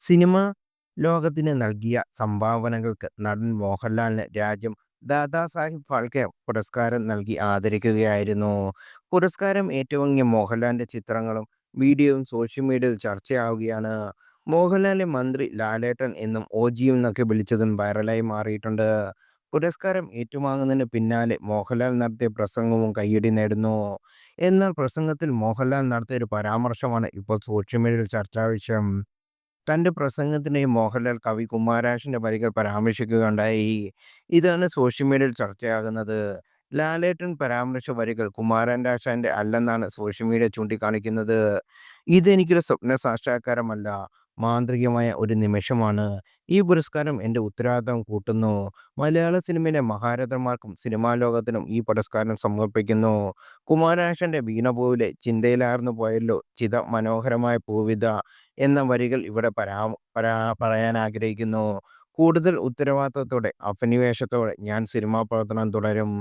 Cinema ലോകത്തിന് നൽകിയ സംഭാവനകൾക്ക് നടൻ മോഹൻലാലിന് രാജ്യം ദാദാസാഹിബ് ഫാൽക്കെ പുരസ്കാരം നൽകി ആദരിക്കുകയായിരുന്നു. പുരസ്കാരം ഏറ്റുവാങ്ങിയ മോഹൻലാലിന്റെ ചിത്രങ്ങളും വീഡിയോയും സോഷ്യൽ മീഡിയയിൽ ചർച്ചയാവുകയാണ്. മോഹൻലാലിനെ മന്ത്രി ലാലേട്ടൻ എന്നും ഓജിയും എന്നൊക്കെ വിളിച്ചതും വൈറലായി മാറിയിട്ടുണ്ട്. പുരസ്കാരം ഏറ്റുവാങ്ങുന്നതിന് പിന്നാലെ മോഹൻലാൽ നടത്തിയ പ്രസംഗവും കയ്യടി നേടുന്നു. എന്നാൽ പ്രസംഗത്തിൽ മോഹൻലാൽ നടത്തിയ ഒരു പരാമർശമാണ് ഇപ്പോൾ സോഷ്യൽ മീഡിയയിൽ ചർച്ചാ വിഷയം. തന്റെ പ്രസംഗത്തിനിടെ മോഹൻലാൽ കവി കുമാരനാശാന്റെ വരികൾ പരാമർശിക്കുകയുണ്ടായി. ഇതാണ് സോഷ്യൽ മീഡിയയിൽ ചർച്ചയാകുന്നത്. ലാലേട്ടൻ പരാമർശിച്ച വരികൾ കുമാരനാശാന്റെ അല്ലെന്നാണ് സോഷ്യൽ മീഡിയ ചൂണ്ടിക്കാണിക്കുന്നത്. "ഇതെനിക്കൊരു സ്വപ്ന സാക്ഷാത്കാരമല്ല, മാന്ത്രികമായ ഒരു നിമിഷമാണ്. ഈ പുരസ്കാരം എന്റെ ഉത്തരവാദിത്തം കൂട്ടുന്നു. മലയാള സിനിമയിലെ മഹാരഥന്മാർക്കും സിനിമാ ലോകത്തിനും ഈ പുരസ്കാരം സമർപ്പിക്കുന്നു." കുമാരനാശാന്റെ "വീണ പൂവിലെ ചിന്തയിലാർന്നു പോയല്ലോ ചിത മനോഹരമായ പൂവിത" എന്ന വരികൾ ഇവിടെ പറയാൻ ആഗ്രഹിക്കുന്നു. "കൂടുതൽ ഉത്തരവാദിത്തത്തോടെ, അഭിനിവേശത്തോടെ ഞാൻ സിനിമാ പ്രവർത്തനം തുടരും.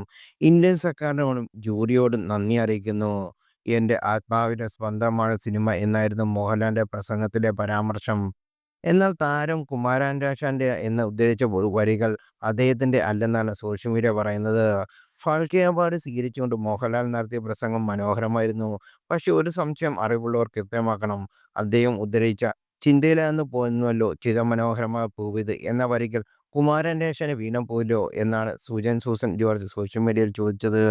ഇന്ത്യൻ സർക്കാരിനോടും ജൂറിയോടും നന്ദി അറിയിക്കുന്നു. എന്റെ ആത്മാവിന്റെ സ്പന്ദനമാണ് സിനിമ" എന്നായിരുന്നു മോഹൻലാലിന്റെ പ്രസംഗത്തിലെ പരാമർശം. എന്നാൽ താരം കുമാരനാശാന്റെ എന്ന് ഉദ്ധരിച്ച വരികൾ അദ്ദേഹത്തിന്റെ അല്ലെന്നാണ് സോഷ്യൽ മീഡിയ പറയുന്നത്. ഫാൽക്കെ അവാർഡ് സ്വീകരിച്ചുകൊണ്ട് മോഹൻലാൽ നടത്തിയ പ്രസംഗം മനോഹരമായിരുന്നു. പക്ഷേ ഒരു സംശയം അറിവുള്ളവർ കൃത്യമാക്കണം. അദ്ദേഹം ഉദ്ധരിച്ച "ചിന്തയിലാഴ്ന്നു പോന്നുവല്ലോ ചിരമനോഹരമായ പൂവിത്" എന്ന വരികൾ കുമാരനാശാന് വീണ പോയല്ലോ എന്നാണ് സുജൻ സൂസൻ ജോർജ് സോഷ്യൽ മീഡിയയിൽ ചോദിച്ചത്.